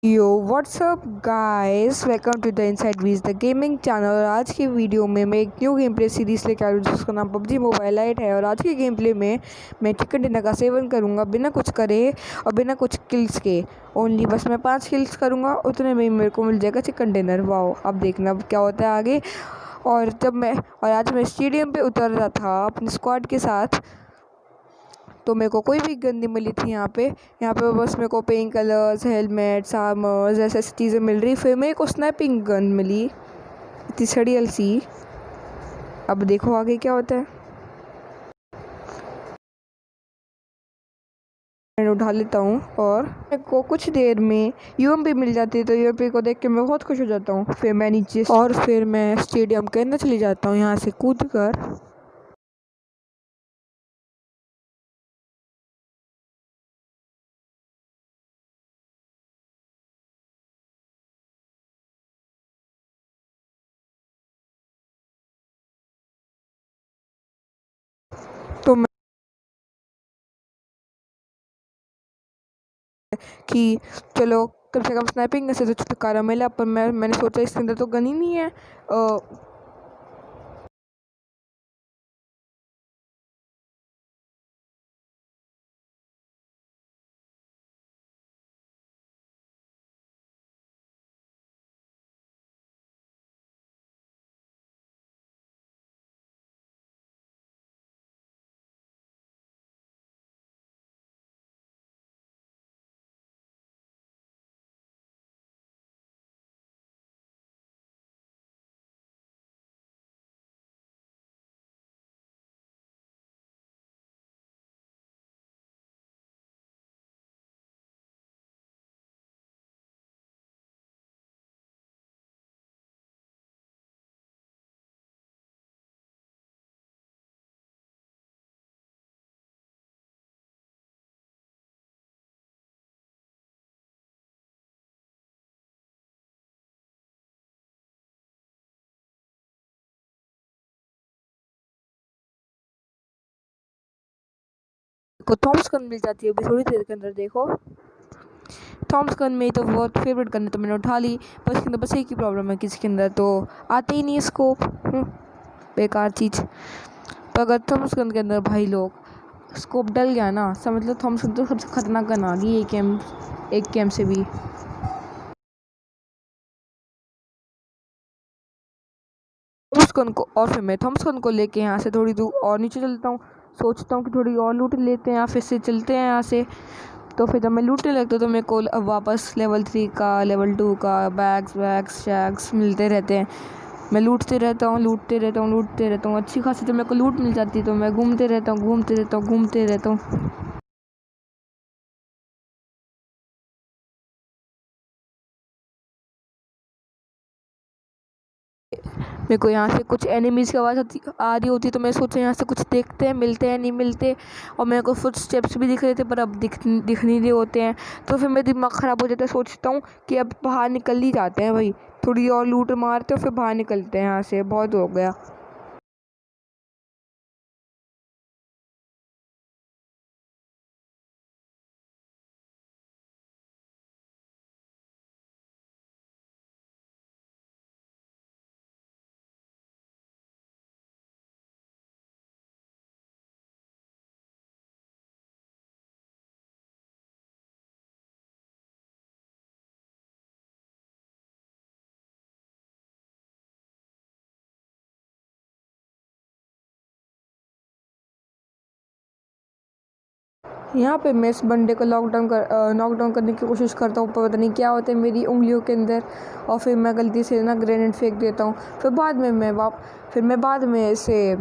Yo what's up guys, welcome to the inside वीज the gaming channel. और आज की वीडियो में मैं एक न्यू गेम प्ले सीरीज लेकर आ रही हूँ जिसका नाम पबजी मोबाइल लाइट है। और आज के गेम प्ले में मैं चिकन डिनर का सेवन करूँगा बिना कुछ करे और बिना कुछ किल्स के। ओनली बस मैं 5 किल्स करूँगा, उतने में ही मेरे को मिल जाएगा चिकन डिनर। वाओ, अब देखना अब क्या होता है आगे। और आज मैं स्टेडियम पे उतर रहा था अपने स्क्वाड के साथ, तो मेरे को कोई भी गन नहीं मिली थी यहाँ पे बस मेरे को पेन कलर्स, हेलमेट्स, आर्मर्स ऐसी ऐसी चीज़ें मिल रही। फिर मेरे को स्नैपिंग गन मिली, इतनी सड़ियल सी। अब देखो आगे क्या होता है। मैं उठा लेता हूँ और मेरे को कुछ देर में यूएमपी मिल जाती है, तो यूएमपी को देख के मैं बहुत खुश हो जाता हूँ। फिर मैं नीचे और फिर मैं स्टेडियम के अंदर चली जाता हूँ यहाँ से कूद कर। तो मैं कि चलो कम से कम स्नैपिंग से तो छुटकारा मिला, पर मैंने सोचा इसके अंदर तो गन ही नहीं है। को थॉम्स गन मिल जाती है अभी थोड़ी देर के अंदर। देखो थॉम्स गन मेरी तो बहुत फेवरेट गन है, तो मैंने उठा ली। पर इसके अंदर बस एक ही प्रॉब्लम है कि इसके अंदर तो आते ही नहीं स्कोप, बेकार चीज़। पर अगर थॉम्स गन के अंदर भाई लोग स्कोप डल गया ना, समझ लो थॉम्स गन तो सबसे खतरनाक गन आ गई एक कैम से भी। थॉम्स गन को और फिर मैं थॉम्स गन को लेके यहाँ से थोड़ी दूर और नीचे चलता हूँ। सोचता हूँ कि थोड़ी और लूट लेते हैं या फिर से चलते हैं यहाँ से। तो फिर जब मैं लूटने लगता हूँ तो मेरे को अब वापस लेवल 3 का, लेवल 2 का बैग्स वैग्स शैग्स मिलते रहते हैं। मैं लूटते रहता हूँ अच्छी खासी। तो मेरे को लूट मिल जाती है, तो मैं घूमते रहता हूँ। मेरे को यहाँ से कुछ एनिमीज़ की आवाज़ आ रही होती, तो मैं सोचा यहाँ से कुछ देखते हैं, मिलते हैं नहीं मिलते। और मेरे को फुट स्टेप्स भी दिख रहे थे, पर अब दिख नहीं रहे होते हैं। तो फिर मेरा दिमाग ख़राब हो जाता है, सोचता हूँ कि अब बाहर निकल ही जाते हैं भाई, थोड़ी और लूट मारते और फिर बाहर निकलते हैं यहाँ से, बहुत हो गया। यहाँ पे मैं इस बंदे को नॉकडाउन करने की कोशिश करता हूँ, पर पता नहीं क्या होता है मेरी उंगलियों के अंदर। और फिर मैं गलती से ना ग्रेनेड फेंक देता हूँ। फिर मैं बाद में इसे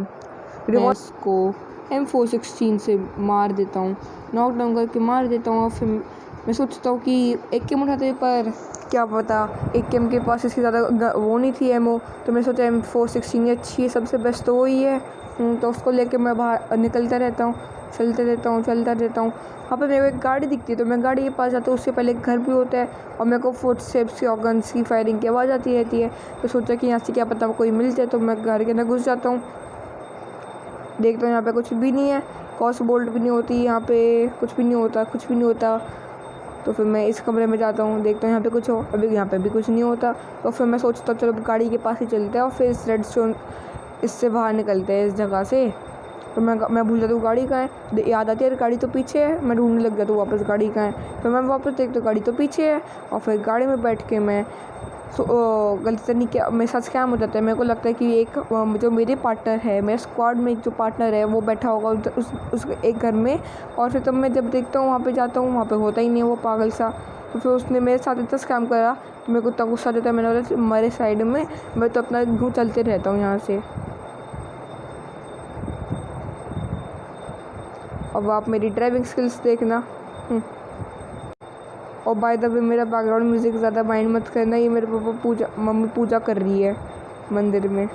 रिवॉल्वर को M416 से मार देता हूँ, नॉकडाउन करके मार देता हूँ। और फिर मैं सोचता हूँ कि एक गेम उठाते, पर क्या पता एक गेम के पास इसकी ज़्यादा वो नहीं थी एमओ। तो मैं सोचा M416 ही अच्छी है, सबसे बेस्ट तो वही है। तो उसको लेके मैं बाहर निकलता रहता हूँ, चलता रहता हूँ। वहाँ पर मेरे को एक गाड़ी दिखती है, तो मैं गाड़ी के पास जाता हूँ। उससे पहले एक घर भी होता है और मेरे को फुट स्टेप्स की और गन्स की फायरिंग की आवाज़ आती रहती है। तो सोचा कि यहाँ से क्या पता कोई मिल जाए, तो मैं घर के अंदर घुस जाता हूँ। देखता हूँ यहाँ पे कुछ भी नहीं है, क्रॉस बोल्ट भी नहीं होती, यहाँ पे कुछ भी नहीं होता। तो फिर मैं इस कमरे में जाता हूँ, देखता हूँ यहाँ पे कुछ हो, अभी यहाँ पे भी कुछ नहीं होता। तो फिर मैं सोचता हूँ चलो गाड़ी के पास ही चलते हैं और फिर इस रेडस्टोन इससे बाहर निकलते हैं इस जगह से। तो मैं भूल जाता हूँ गाड़ी कहाँ है, याद आती है यार गाड़ी तो पीछे है, मैं ढूंढने लग जाता हूँ वापस गाड़ी कहाँ है। तो मैं वापस देखता हूँ गाड़ी तो पीछे है, और फिर गाड़ी में बैठ के मैं गलती से नहीं, क्या मेरे साथ स्कैम हो जाता है। मेरे को लगता है कि एक जो मेरे पार्टनर है, मेरे स्क्वाड में एक जो पार्टनर है वो बैठा होगा उस एक घर में। और फिर तब मैं जब देखता हूँ वहाँ पे जाता हूँ, वहाँ पे होता ही नहीं है वो पागल सा। तो फिर उसने मेरे साथ इतना स्कैम करा तो मेरे को इतना गुस्सा देता है, मैंने बोला मेरे साइड में, मैं तो अपना घूँ चलते रहता हूँ यहाँ से। अब आप मेरी ड्राइविंग स्किल्स देखना। और बाय द वे मेरा बैकग्राउंड म्यूज़िक ज़्यादा माइंड मत करना, ये मेरे पापा मम्मी पूजा कर रही है मंदिर में।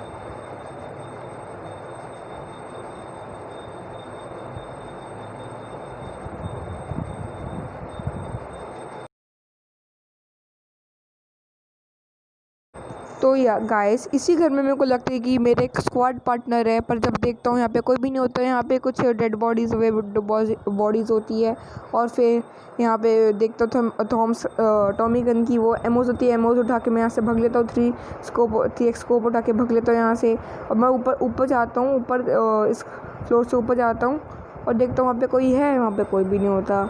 तो या गाइस इसी घर में मेरे को लगता है कि मेरे एक स्क्वाड पार्टनर है, पर जब देखता हूँ यहाँ पे कोई भी नहीं होता है। यहाँ पे कुछ डेड बॉडीज़ होती है। और फिर यहाँ पे देखता हूँ टॉमी गन की वो एमोज होती है, एमोज उठा के मैं यहाँ से भाग लेता हूँ, 3x स्कोप उठा के भाग लेता हूँ यहाँ से। और मैं ऊपर जाता हूँ, ऊपर इस फ्लोर से ऊपर जाता हूँ और देखता हूँ वहाँ पे कोई है, वहाँ पे कोई भी नहीं होता।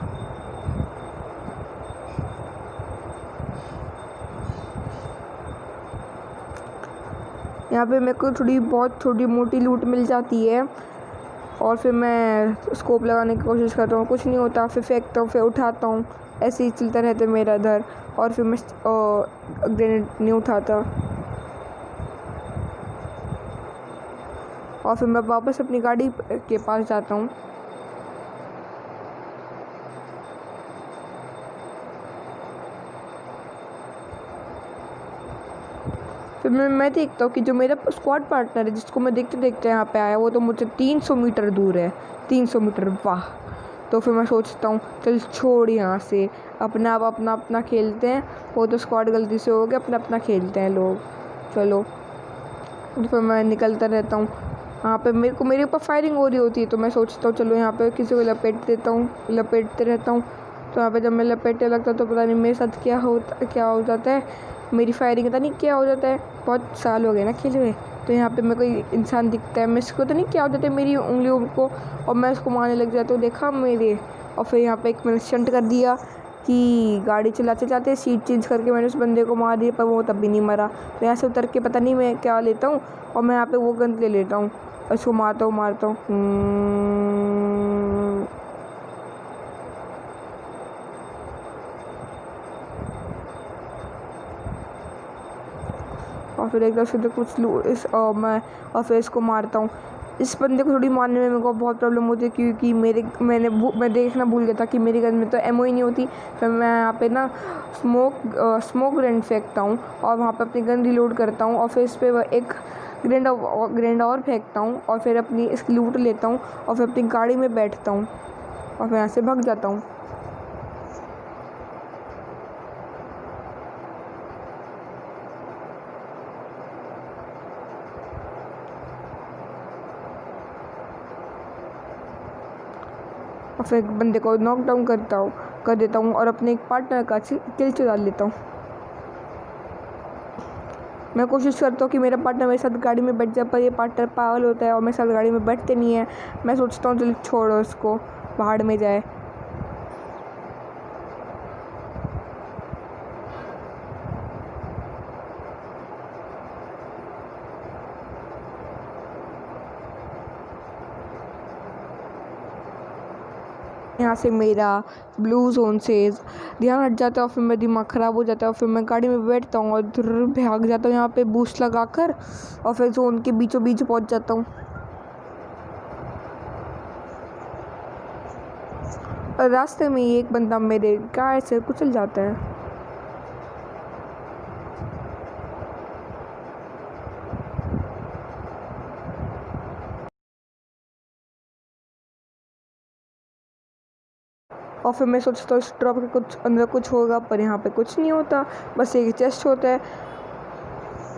यहाँ पे मेरे को बहुत छोटी मोटी लूट मिल जाती है। और फिर मैं स्कोप लगाने की कोशिश करता हूँ, कुछ नहीं होता, फिर फेंकता हूँ, फिर उठाता हूँ, ऐसे ही चलता रहता है मेरा इधर। और फिर मैं ग्रेनेड नहीं उठाता। और फिर मैं वापस अपनी गाड़ी के पास जाता हूँ। फिर मैं देखता हूँ कि जो मेरा स्क्वाड पार्टनर है, जिसको मैं देखते देखते यहाँ पे आया, वो तो मुझसे 300 मीटर दूर है। 300 मीटर, वाह। तो फिर मैं सोचता हूँ चल छोड़ यहाँ से, अपना अपना खेलते हैं, वो तो स्क्वाड गलती से हो गया, अपना खेलते हैं लोग, चलो। तो फिर मैं निकलता रहता हूँ। यहाँ पे मेरे ऊपर फायरिंग हो रही होती है, तो मैं सोचता हूँ चलो यहाँ पे किसी को लपेटते रहता हूँ। तो यहाँ पे जब मैं लपेटने लगता हूँ तो पता नहीं मेरे साथ क्या हो जाता है, मेरी फायरिंग पता नहीं क्या हो जाता है। बहुत साल हो गए ना खेले हुए। तो यहाँ पे मेरे को इंसान दिखता है, मैं इसको तो नहीं क्या हो जाता है मेरी उंगलियों को, और मैं उसको मारने लग जाता हूँ, देखा मेरे। और फिर यहाँ पे एक मैंने स्टंट कर दिया कि गाड़ी चलाते चलाते सीट चेंज करके मैंने उस बंदे को मार दिया, पर वो तब भी नहीं मरा। तो यहाँ से उतर के पता नहीं मैं क्या लेता हूँ, और मैं यहाँ पे वो गन ले लेता हूँ, उसको मारता हूँ। और फिर एकदम से मैं और फिर इसको मारता हूँ। इस बंदे को थोड़ी मारने में मेरे को बहुत प्रॉब्लम होती है, क्योंकि मैं देखना भूल गया था कि मेरी गन में तो एमओ ही नहीं होती। फिर मैं यहाँ पे ना स्मोक ग्रेनेड फेंकता हूँ और वहाँ पे अपनी गन रिलोड करता हूँ, और फिर इस पर एक ग्रेनेड और फेंकता हूँ, और फिर अपनी इसकी लूट लेता हूँ, और फिर अपनी गाड़ी में बैठता हूँ और फिर यहाँ से भाग जाता हूँ। और फिर बंदे को नॉक डाउन कर देता हूँ और अपने एक पार्टनर का किल चुरा लेता हूँ। मैं कोशिश करता हूँ कि मेरा पार्टनर मेरे साथ गाड़ी में बैठ जाए, पर ये पार्टनर पागल होता है और मेरे साथ गाड़ी में बैठते नहीं है। मैं सोचता हूँ चलो छोड़ो इसको, पहाड़ में जाए। यहाँ से मेरा ब्लू जोन से ध्यान हट जाता है, और फिर मेरा दिमाग ख़राब हो जाता है, और फिर मैं गाड़ी में बैठता हूँ और भाग जाता हूँ यहाँ पे बूस्ट लगाकर, और फिर जोन के बीचों बीच पहुँच जाता हूँ। और रास्ते में ही एक बंदा मेरे कार से कुचल जाता है। और फिर मैं सोचता हूँ इस ड्रॉप के कुछ अंदर कुछ होगा, पर यहाँ पे कुछ नहीं होता, बस एक चेस्ट होता है।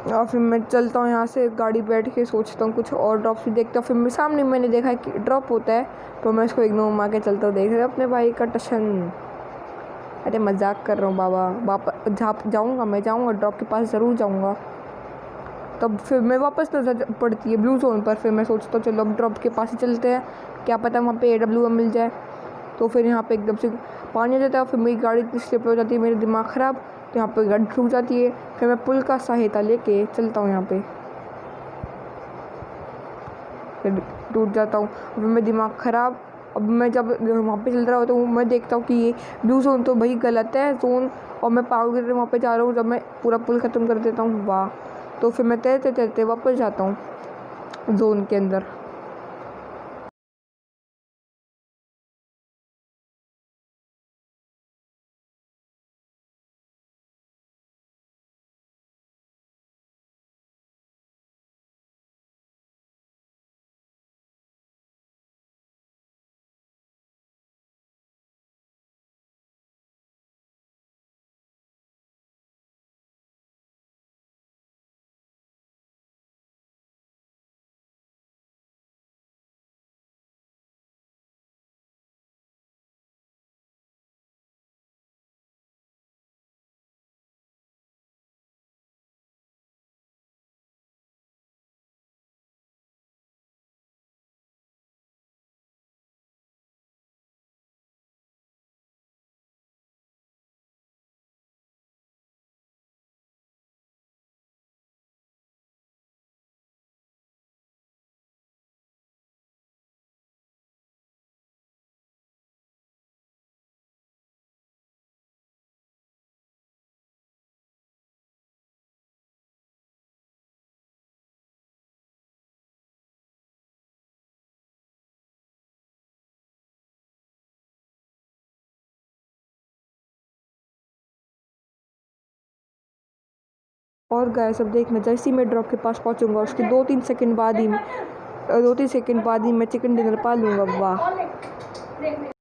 और फिर मैं चलता हूँ यहाँ से, गाड़ी बैठ के सोचता हूँ कुछ और ड्रॉप भी देखता हूँ। फिर मैं सामने मैंने देखा कि ड्रॉप होता है, तो मैं इसको इग्नोर मार के चलता हूँ। देख रहे अपने भाई का टशन। अरे मजाक कर रहा हूँ बाबा, वापस जाऊँगा, मैं जाऊँगा ड्रॉप के पास ज़रूर जाऊँगा। तब फिर मैं वापस नज़र पड़ती है ब्लू जोन पर। फिर मैं सोचता हूँ चलो अब ड्रॉप के पास ही चलते हैं, क्या पता वहाँ पे AWM मिल जाए। तो फिर यहाँ पे एकदम से पानी आ जाता है, फिर मेरी गाड़ी इतनी स्लिप हो जाती है, मेरा दिमाग ख़राब। तो यहाँ पे गाड़ी रुक जाती है, फिर मैं पुल का सहायता लेके चलता हूँ यहाँ पे, फिर टूट जाता हूँ। फिर मैं दिमाग ख़राब, अब मैं जब वहाँ पे चल रहा होता हूँ मैं देखता हूँ कि ये ब्लू जोन तो भाई गलत है जोन, और मैं पागल की तरह वहाँ पे जा रहा हूँ। जब मैं पूरा पुल ख़त्म कर देता हूँ, वाह, तो फिर मैं तैरते तैरते वापस जाता हूँ जोन के अंदर। और गाइस अब देखना, जैसे ही मैं ड्रॉप के पास पहुंचूंगा उसके 2-3 सेकंड बाद ही मैं चिकन डिनर पा लूँगा। वाह।